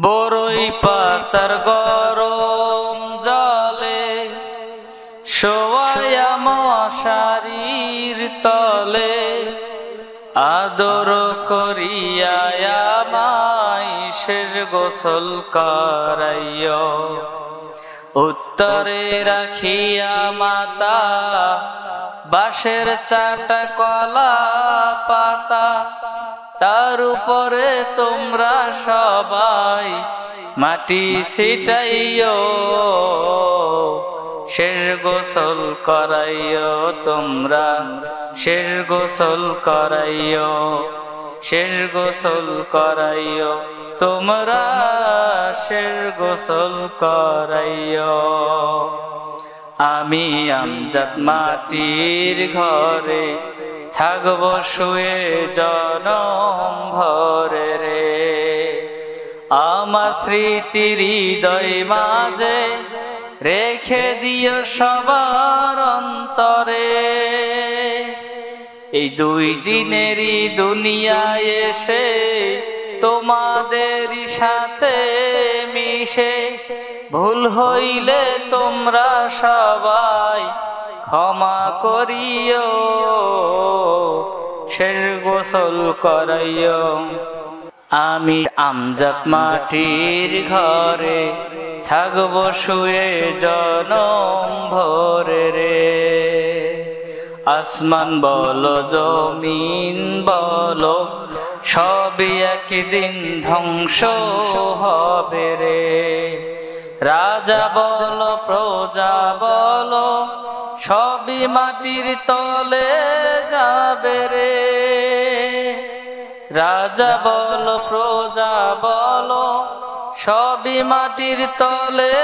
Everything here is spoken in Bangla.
বরই পাতার গরম জলে শোয়ায়া মশারির তলে আদর করিয়া আমায় শেষ গোসল করাইও। উত্তরে রাখিয়া মাতা বাঁশের চাটা কলা পাতা, তার উপরে তোমরা সবাই মাটি ছিটাইও। শেষ গোসল করাইও তোমরা, শেষ গোসল করাইও, শেষ গোসল করাইও তোমরা, শেষ গোসল করাইও। আমি আমজাদ মাটির ঘরে থাকব শুয়ে জনম ভরে রে। আমার স্মৃতির হৃদয় মাঝে রেখে দিও সবার অন্তরে। এই 2 দিনেরই দুনিয়ায় এসে তোমাদেরই সাথে মিশে ভুল হইলে তোমরা সবাই ক্ষমা করিও। শেষ গোসল করাইও। আমি আমজাদ মাটির ঘরে থাকব শুয়ে জনম ভরে রে। আসমান বলো জমিন বলো সবই একদিন ধ্বংস হবে রে। রাজা বলো প্রজা বলো সবই মাটির তলে যাবে রে। রাজা বলো প্রজা বলো সবই মাটির তলে